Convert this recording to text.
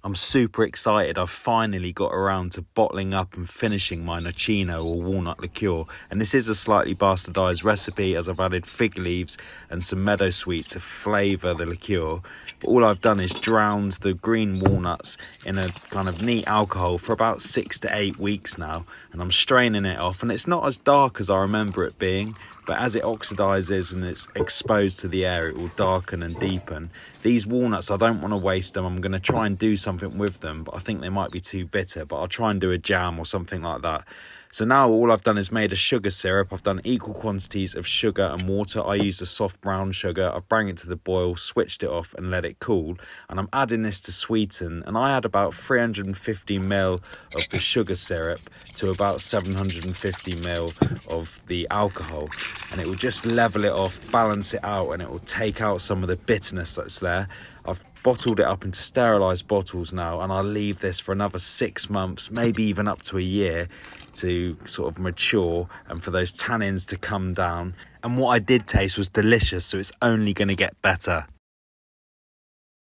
I'm super excited. I've finally got around to bottling up and finishing my Nocino or walnut liqueur. And this is a slightly bastardised recipe as I've added fig leaves and some meadow sweet to flavour the liqueur. But all I've done is drowned the green walnuts in a kind of neat alcohol for about 6 to 8 weeks now. And I'm straining it off, and it's not as dark as I remember it being. But as it oxidises and it's exposed to the air, it will darken and deepen. These walnuts, I don't want to waste them. I'm going to try and do something with them, but I think they might be too bitter. But I'll try and do a jam or something like that. So now all I've done is made a sugar syrup. I've done equal quantities of sugar and water. I used a soft brown sugar. I've brought it to the boil, switched it off and let it cool. And I'm adding this to sweeten. And I add about 350 ml of the sugar syrup to about 750 ml of the alcohol. And it will just level it off, balance it out, and it will take out some of the bitterness that's there. I've bottled it up into sterilised bottles now, and I'll leave this for another 6 months, maybe even up to a year, to sort of mature and for those tannins to come down. And what I did taste was delicious, so it's only going to get better.